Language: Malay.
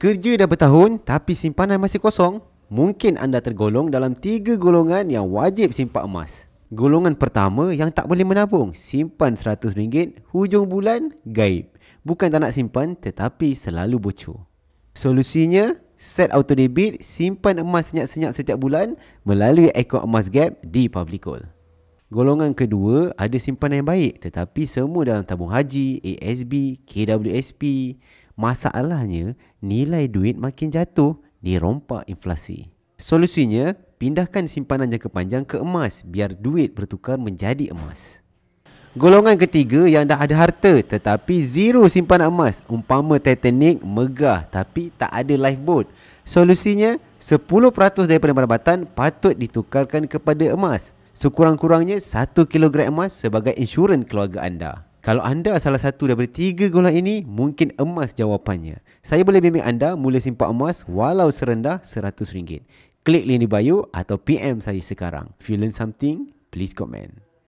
Kerja dah bertahun tapi simpanan masih kosong? Mungkin anda tergolong dalam 3 golongan yang wajib simpan emas. Golongan pertama yang tak boleh menabung, simpan RM100, hujung bulan gaib. Bukan tak nak simpan tetapi selalu bocor. Solusinya, set auto debit, simpan emas senyap-senyap setiap bulan melalui akaun emas Gap di Publicol. Golongan kedua ada simpanan yang baik tetapi semua dalam tabung haji, ASB, KWSP. Masalahnya, nilai duit makin jatuh dirompak inflasi. Solusinya, pindahkan simpanan jangka panjang ke emas biar duit bertukar menjadi emas. Golongan ketiga yang dah ada harta tetapi zero simpanan emas, umpama Titanic megah tapi tak ada lifeboat. Solusinya, 10% daripada pendapatan patut ditukarkan kepada emas. Sekurang-kurangnya 1 kilogram emas sebagai insurans keluarga anda. Kalau anda salah satu daripada 3 golongan ini, mungkin emas jawapannya. Saya boleh bimbing anda mula simpan emas walau serendah RM100. Klik link di bio atau PM saya sekarang. If you learn something, please comment.